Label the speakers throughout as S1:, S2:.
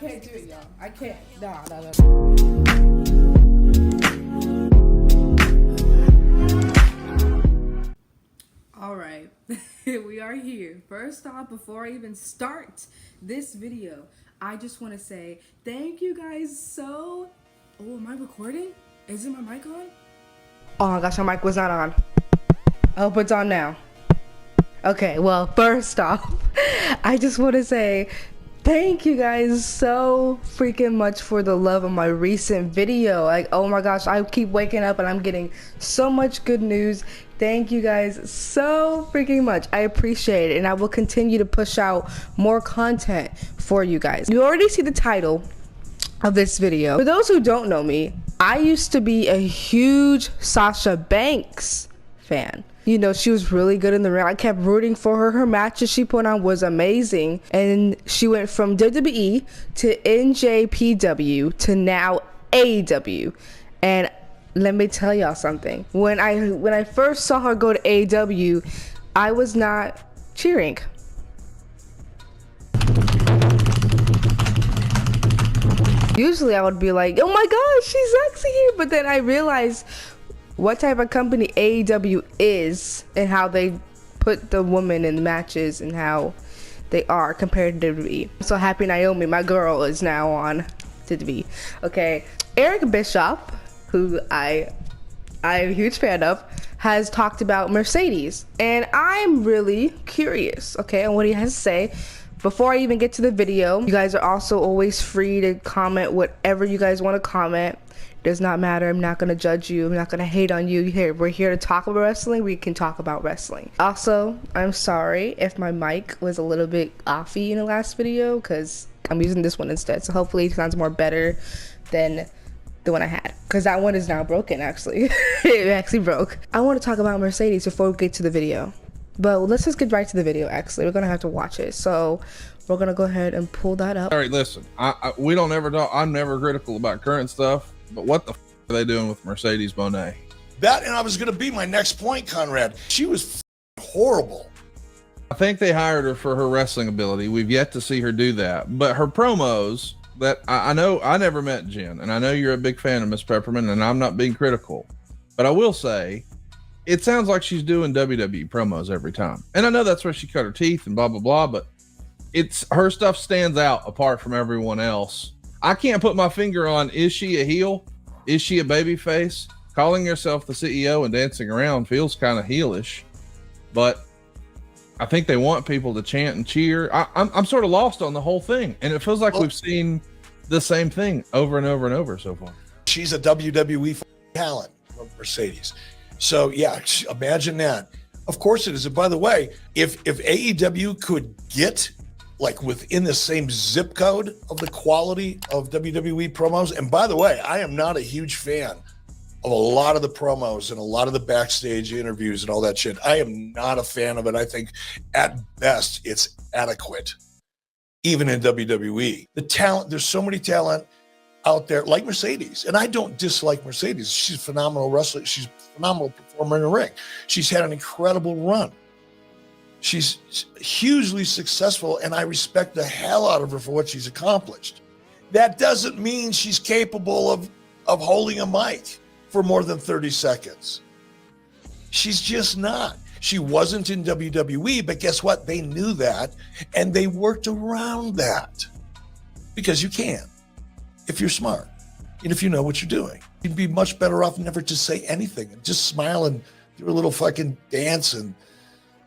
S1: can't do it, y'all. I can't. Nah. All right, we are here. First off, before I even start this video, I just want to say thank you guys so... Oh, am I recording? Isn't my mic on? Oh my gosh, my mic was not on. I hope it's on now. Okay, well, first off, I just want to say thank you guys so freaking much for the love of my recent video. Like, oh my gosh, I keep waking up and I'm getting so much good news. Thank you guys so freaking much. I appreciate it, and I will continue to push out more content for you guys. You already see the title of this video. For those who don't know me, I used to be a huge Sasha Banks fan. You know, she was really good in the ring. I kept rooting for her. Her matches she put on was amazing. And she went from WWE to NJPW to now AEW. And let me tell y'all something. When I first saw her go to AEW, I was not cheering. Usually I would be like, oh my gosh, she's sexy here. But then I realized what type of company AEW is and how they put the women in the matches and how they are compared to WWE. I'm so happy Naomi, my girl, is now on WWE. Okay, Eric Bischoff, who I'm a huge fan of, has talked about Mercedes, and I'm really curious, okay, on what he has to say. Before I even get to the video, you guys are also always free to comment whatever you guys want to comment. Does not matter. I'm not gonna judge you. I'm not gonna hate on you. We're here to talk about wrestling. We can talk about wrestling. Also, I'm sorry if my mic was a little bit offy in the last video because I'm using this one instead. So hopefully it sounds more better than the one I had, because that one is now broken. Actually, it actually broke. I want to talk about Mercedes before we get to the video, but let's just get right to the video. Actually, we're gonna have to watch it. So we're gonna go ahead and pull that up.
S2: All right, listen. We don't ever talk. I'm never critical about current stuff. But what the f are they doing with Mercedes Moné?
S3: That, and I was going to be my next point, Conrad. She was horrible.
S2: I think they hired her for her wrestling ability. We've yet to see her do that. But her promos that I know, I never met Jen, and I know you're a big fan of Miss Peppermint, and I'm not being critical. But I will say, it sounds like she's doing WWE promos every time. And I know that's where she cut her teeth and blah, blah, blah, but her stuff stands out apart from everyone else. I can't put my finger on, is she a heel? Is she a baby face? Calling herself the CEO and dancing around feels kind of heelish, but I think they want people to chant and cheer. I'm sort of lost on the whole thing, and it feels like we've seen the same thing over and over and over so far.
S3: She's a WWE talent, Mercedes. So yeah, imagine that. Of course it is. And by the way, if AEW could get like within the same zip code of the quality of WWE promos. And by the way, I am not a huge fan of a lot of the promos and a lot of the backstage interviews and all that shit. I am not a fan of it. I think at best it's adequate, even in WWE. The talent, there's so many talent out there like Mercedes. And I don't dislike Mercedes. She's a phenomenal wrestler. She's a phenomenal performer in the ring. She's had an incredible run. She's hugely successful, and I respect the hell out of her for what she's accomplished. That doesn't mean she's capable of holding a mic for more than 30 seconds. She's just not. She wasn't in WWE, but guess what? They knew that, and they worked around that. Because you can, if you're smart, and if you know what you're doing. You'd be much better off never to say anything, and just smile and do a little fucking dance and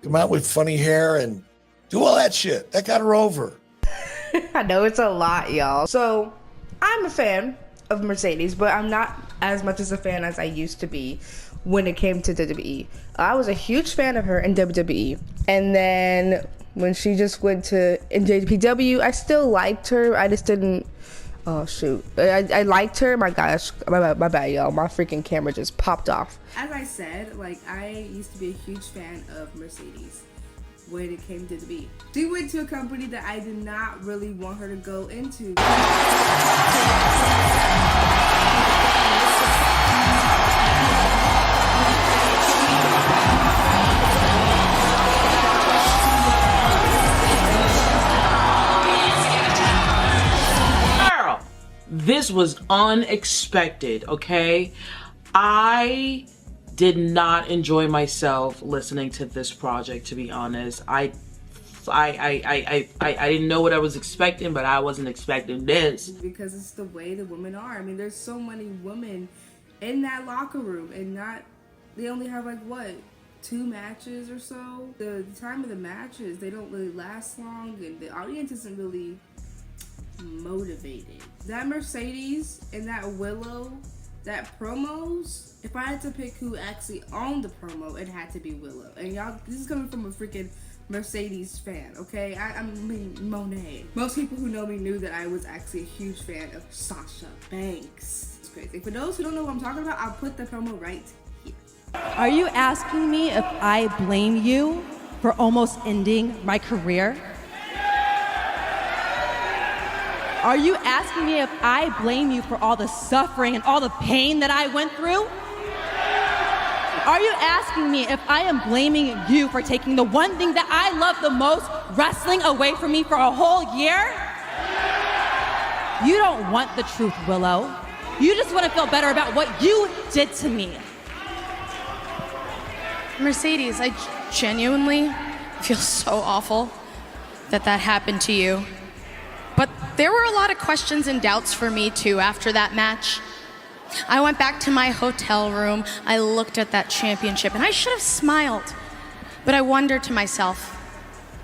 S3: come out with funny hair and do all that shit. That got her over.
S1: I know it's a lot, y'all. So I'm a fan of Mercedes, but I'm not as much as a fan as I used to be when it came to WWE. I was a huge fan of her in WWE. And then when she just went to NJPW, I still liked her. I just didn't... Oh, shoot. I liked her. My gosh. My bad, y'all. My freaking camera just popped off. As I said, like, I used to be a huge fan of Mercedes when it came to WWE. She went to a company that I did not really want her to go into.
S4: This was unexpected, okay? I did not enjoy myself listening to this project, to be honest. I didn't know what I was expecting, but I wasn't expecting this.
S1: Because it's the way the women are. I mean, there's so many women in that locker room, and they only have like, what, 2 matches or so? The time of the matches, they don't really last long, and the audience isn't really motivated. That Mercedes and that Willow, that promos, if I had to pick who actually owned the promo, it had to be Willow. And y'all, this is coming from a freaking Mercedes fan, okay? I mean, Moné. Most people who know me knew that I was actually a huge fan of Sasha Banks. It's crazy. For those who don't know what I'm talking about, I'll put the promo right here.
S5: Are you asking me if I blame you for almost ending my career? Are you asking me if I blame you for all the suffering and all the pain that I went through? Are you asking me if I am blaming you for taking the one thing that I love the most, wrestling, away from me for a whole year? You don't want the truth, Willow. You just want to feel better about what you did to me.
S6: Mercedes, I genuinely feel so awful that happened to you. But there were a lot of questions and doubts for me too after that match. I went back to my hotel room, I looked at that championship, and I should have smiled. But I wondered to myself,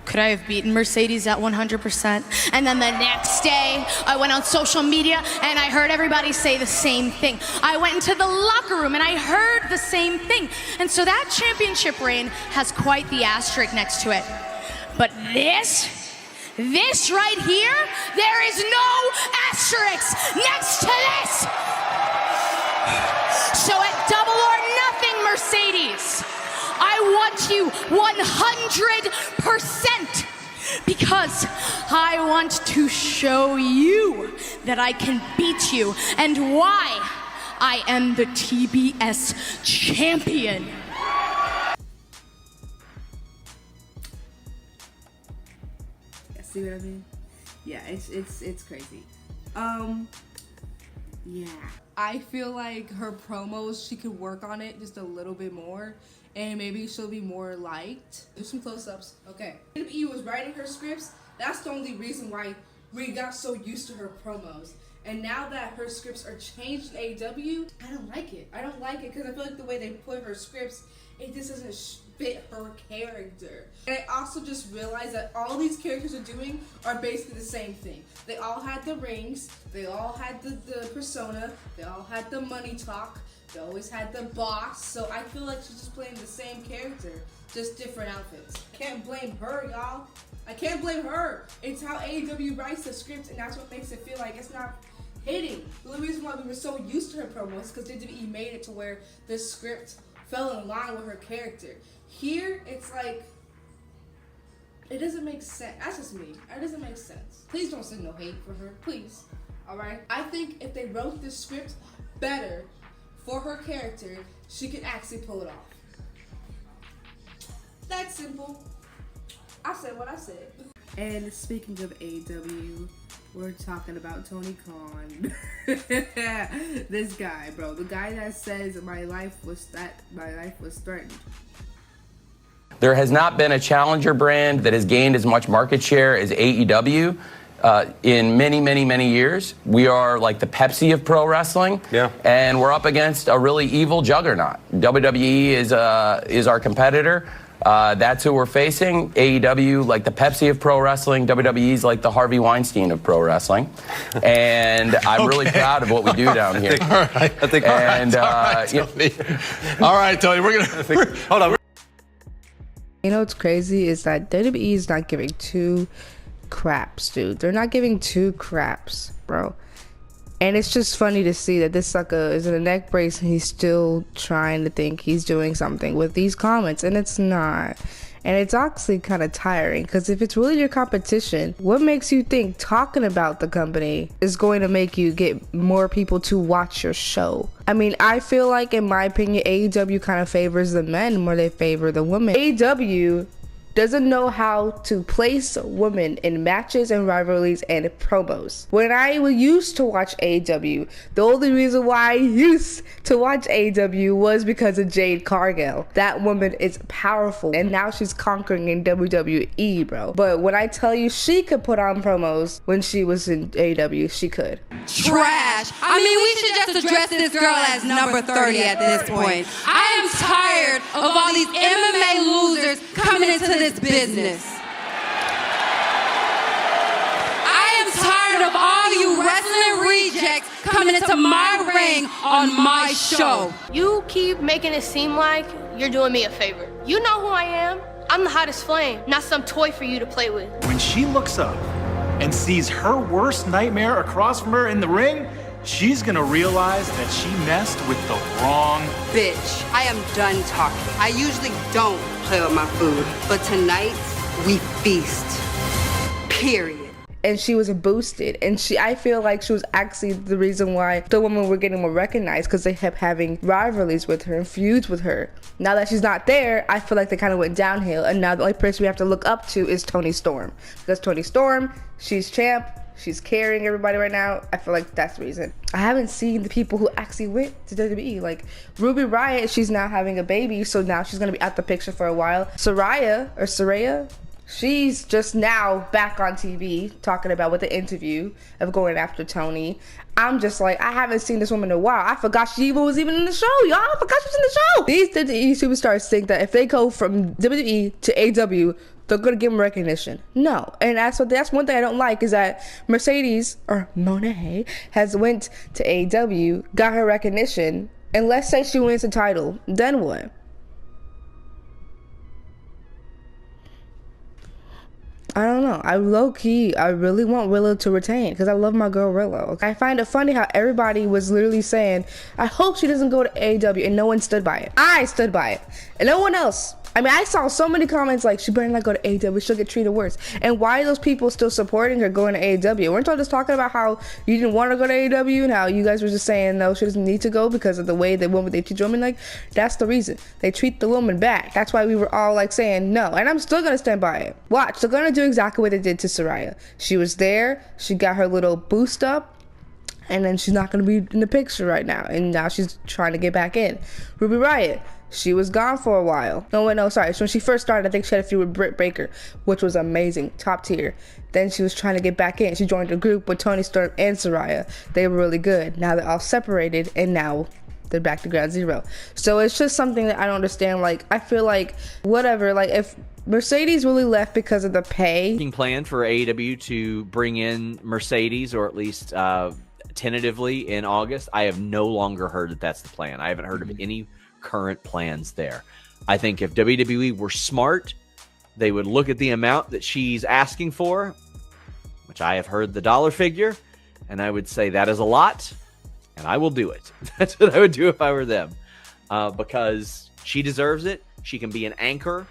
S6: could I have beaten Mercedes at 100%? And then the next day, I went on social media and I heard everybody say the same thing. I went into the locker room and I heard the same thing. And so that championship reign has quite the asterisk next to it. But this right here, there is no asterisk next to this. So at Double or Nothing, Mercedes, I want you 100% because I want to show you that I can beat you and why I am the TBS champion.
S1: See what I mean? Yeah, it's crazy. Yeah. I feel like her promos, she could work on it just a little bit more, and maybe she'll be more liked. Do some close-ups. Okay. AEW was writing her scripts. That's the only reason why we got so used to her promos. And now that her scripts are changed in AEW, I don't like it. I don't like it because I feel like the way they put her scripts, it just doesn't fit her character. And I also just realized that all these characters are doing are basically the same thing. They all had the rings, they all had the persona, they all had the money talk, they always had the boss. So I feel like she's just playing the same character, just different outfits. Can't blame her, y'all. I can't blame her. It's how AEW writes the script, and that's what makes it feel like it's not hitting. The only reason why we were so used to her promos is because WWE made it to where the script fell in line with her character. Here, it's like, it doesn't make sense. That's just me. It doesn't make sense. Please don't send no hate for her, please. Alright? I think if they wrote this script better for her character, she could actually pull it off. That's simple. I said what I said. And speaking of AEW, we're talking about Tony Khan. This guy, bro. The guy that says my life was threatened.
S7: There has not been a challenger brand that has gained as much market share as AEW in many, many, many years. We are like the Pepsi of pro wrestling. Yeah. And we're up against a really evil juggernaut. WWE is our competitor. That's who we're facing. AEW, like the Pepsi of pro wrestling. WWE's like the Harvey Weinstein of pro wrestling. And I'm really proud of what we do down here.
S8: All right. I think, all right, Tony. All right, Tony, we're going to... Hold on.
S1: You know what's crazy is that WWE is not giving 2 craps, dude. They're not giving 2 craps, bro. And it's just funny to see that this sucker is in a neck brace and he's still trying to think he's doing something with these comments, and it's not. And it's actually kind of tiring, because if it's really your competition, what makes you think talking about the company is going to make you get more people to watch your show? I mean, I feel like, in my opinion, AEW kind of favors the men more they favor the women. AEW doesn't know how to place women in matches and rivalries and promos. When I used to watch AEW, the only reason why I used to watch AEW was because of Jade Cargill. That woman is powerful, and now she's conquering in WWE, bro. But when I tell you she could put on promos when she was in AEW, she could.
S9: Trash. I mean, we should just address this girl as number 30 at this point. I am tired of all these MMA losers coming into this business. I am tired of all you wrestling rejects coming into my ring on my show.
S10: You keep making it seem like you're doing me a favor. You know who I am. I'm the hottest flame, not some toy for you to play with.
S11: When she looks up and sees her worst nightmare across from her in the ring, she's gonna realize that she messed with the wrong
S9: Bitch, I am done talking. I usually don't play with my food, but tonight we feast. Period.
S1: And she was boosted, and I feel like she was actually the reason why the women were getting more recognized, because they kept having rivalries with her and feuds with her. Now that she's not there, I feel like they kind of went downhill, and now the only person we have to look up to is Toni Storm, because Toni Storm, she's champ, she's carrying everybody right now. I feel like that's the reason. I haven't seen the people who actually went to WWE. Like Ruby Riott, she's now having a baby, so now she's gonna be out the picture for a while. Saraya, she's just now back on TV talking about with the interview of going after Tony. I'm just like, I haven't seen this woman in a while. I forgot she even was in the show, y'all. I forgot she was in the show. These WWE superstars think that if they go from WWE to AEW, they're gonna give them recognition. No, and that's one thing I don't like, is that Mercedes, or Moné, has went to AEW, got her recognition, and let's say she wins the title, then what? I don't know. I really want Willow to retain, because I love my girl Willow. I find it funny how everybody was literally saying, I hope she doesn't go to AEW, and no one stood by it. I stood by it, and no one else. I mean, I saw so many comments like, she better not go to AEW, she'll get treated worse. And why are those people still supporting her going to AEW? Weren't y'all just talking about how you didn't want to go to AEW, and how you guys were just saying, no, she doesn't need to go because of the way the woman they treat women? Like, that's the reason. They treat the woman back. That's why we were all like saying no, and I'm still gonna stand by it. Watch, they're gonna do exactly what they did to Saraya. She was there, she got her little boost up, and then she's not gonna be in the picture right now, and now she's trying to get back in. Ruby Riott, she was gone for a while. No, sorry. So when she first started, I think she had a feud with Britt Baker, which was amazing, top tier. Then she was trying to get back in. She joined a group with Toni Storm and Saraya. They were really good. Now they're all separated, and now they're back to ground zero. So it's just something that I don't understand. Like, I feel like, whatever, like, if Mercedes really left because of the pay.
S12: Plan for AEW to bring in Mercedes, or at least tentatively in August. I have no longer heard that that's the plan. I haven't heard of any current plans there. I think if WWE were smart, they would look at the amount that she's asking for, which I have heard the dollar figure, and I would say that is a lot, and I will do it. That's what I would do if I were them, because she deserves it. She can be an anchor.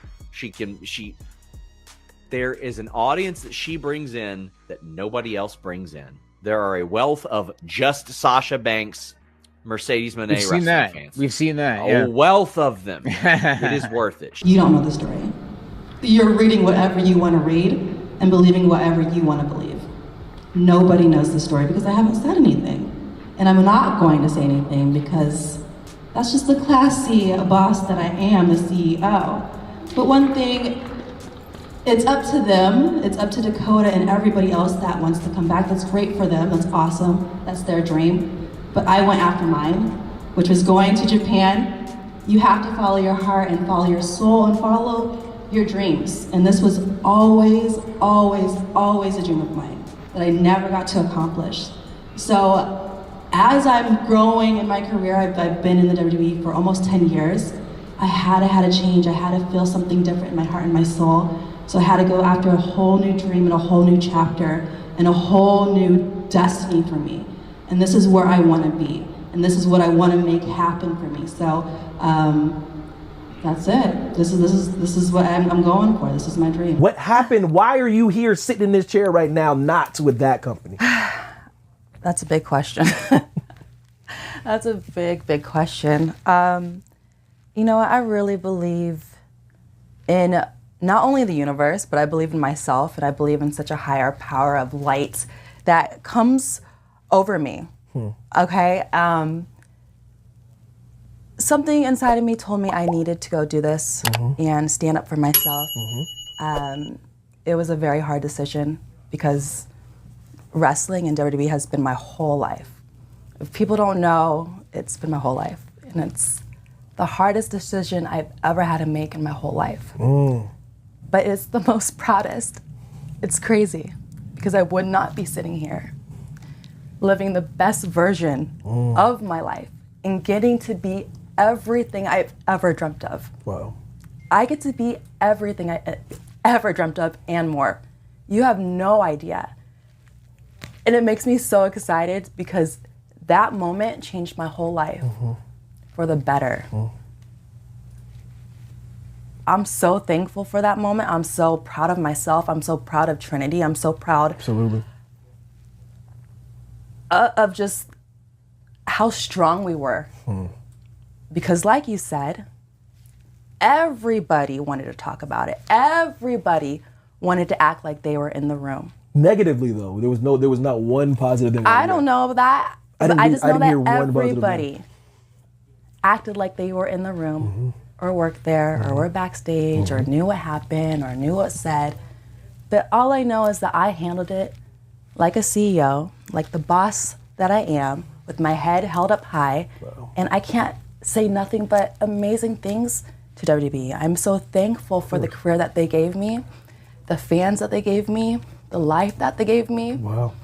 S12: There is an audience that she brings in that nobody else brings in. There are a wealth of just Sasha Banks, Mercedes Moné wrestling fans.
S13: We've seen that.
S12: A wealth of them. It is worth it.
S14: You don't know the story. You're reading whatever you want to read and believing whatever you want to believe. Nobody knows the story because I haven't said anything. And I'm not going to say anything because that's just the classy boss that I am, the CEO. But one thing, it's up to them, it's up to Dakota and everybody else that wants to come back. That's great for them, that's awesome, that's their dream. But I went after mine, which was going to Japan. You have to follow your heart and follow your soul and follow your dreams. And this was always, always, always a dream of mine that I never got to accomplish. So as I'm growing in my career, I've been in the WWE for almost 10 years. I had to have a change. I had to feel something different in my heart and my soul. So I had to go after a whole new dream and a whole new chapter and a whole new destiny for me. And this is where I want to be. And this is what I want to make happen for me. So that's it. This is what I'm going for. This is my dream.
S15: What happened? Why are you here sitting in this chair right now, not with that company?
S16: That's a big question. That's a big question. You know, I really believe in not only the universe, but I believe in myself, and I believe in such a higher power of light that comes over me. Okay? Something inside of me told me I needed to go do this and stand up for myself. It was a very hard decision because wrestling and WWE has been my whole life. If people don't know, it's been my whole life. And it's the hardest decision I've ever had to make in my whole life. But it's the most proudest. It's crazy because I would not be sitting here living the best version of my life and getting to be everything I've ever dreamt of.
S15: Wow.
S16: I get to be everything I ever dreamt of and more. You have no idea. And it makes me so excited because that moment changed my whole life for the better. I'm so thankful for that moment. I'm so proud of myself. I'm so proud of Trinity. I'm so proud
S15: Absolutely.
S16: Of just how strong we were. Because like you said, everybody wanted to talk about it. Everybody wanted to act like they were in the room.
S15: Negatively though, there was not one positive thing.
S16: I don't know that. I just know that everybody acted like they were in the room or worked there or were backstage or knew what happened or knew what said. But all I know is that I handled it like a CEO, like the boss that I am, with my head held up high. And I can't say nothing but amazing things to WWE. I'm so thankful for the career that they gave me, the fans that they gave me, the life that they gave me,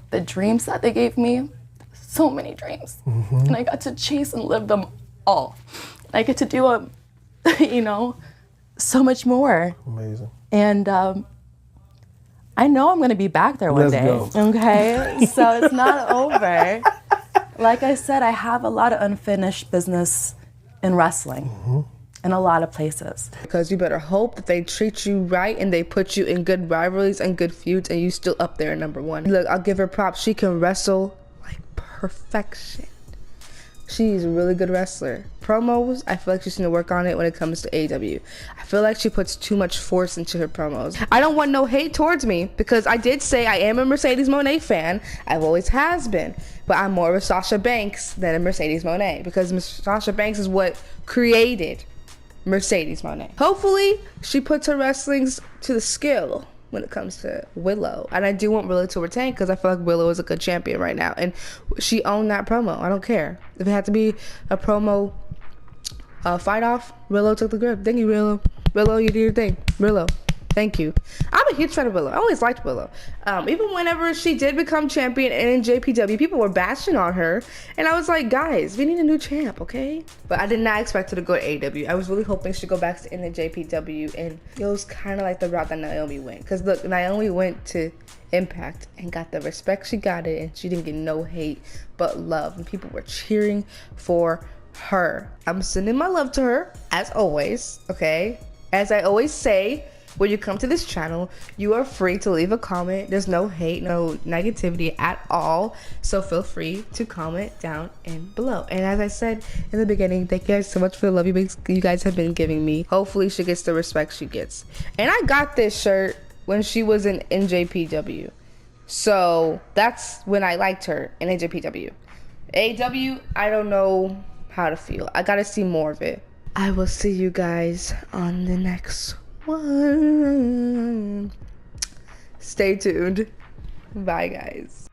S16: the dreams that they gave me. So many dreams. And I got to chase and live them all. I get to do so much more.
S15: Amazing.
S16: And I know I'm gonna be back there one day.
S15: Go.
S16: Okay, so it's not over. Like I said, I have a lot of unfinished business in wrestling in a lot of places.
S13: Because you better hope that they treat you right and they put you in good rivalries and good feuds and you still up there at #1. Look, I'll give her props. She can wrestle like perfection. She's a really good wrestler. Promos, I feel like she's gonna work on it when it comes to AEW. I feel like she puts too much force into her promos. I don't want no hate towards me because I did say I am a Mercedes Moné fan. I've always has been. But I'm more of a Sasha Banks than a Mercedes Moné because Sasha Banks is what created Mercedes Moné. Hopefully, she puts her wrestlings to the skill when it comes to Willow. And I do want Willow to retain because I feel like Willow is a good champion right now. And she owned that promo. I don't care. If it had to be a promo fight off, Willow took the grip. Thank you, Willow. Willow, you did your thing. Willow, thank you. I'm a huge fan of Willow. I always liked Willow. Even whenever she did become champion and in JPW, people were bashing on her. And I was like, guys, we need a new champ, okay? But I did not expect her to go to AEW. I was really hoping she'd go back to in the JPW. And it was kind of like the route that Naomi went. Because look, Naomi went to Impact and got the respect she got it. And she didn't get no hate, but love. And people were cheering for her. I'm sending my love to her, as always, okay? As I always say, when you come to this channel, you are free to leave a comment. There's no hate, no negativity at all. So feel free to comment down and below. And as I said in the beginning, thank you guys so much for the love you guys have been giving me. Hopefully she gets the respect she gets. And I got this shirt when she was in NJPW. So that's when I liked her in NJPW. AEW, I don't know how to feel. I gotta see more of it. I will see you guys on the next one. Stay tuned. Bye, guys.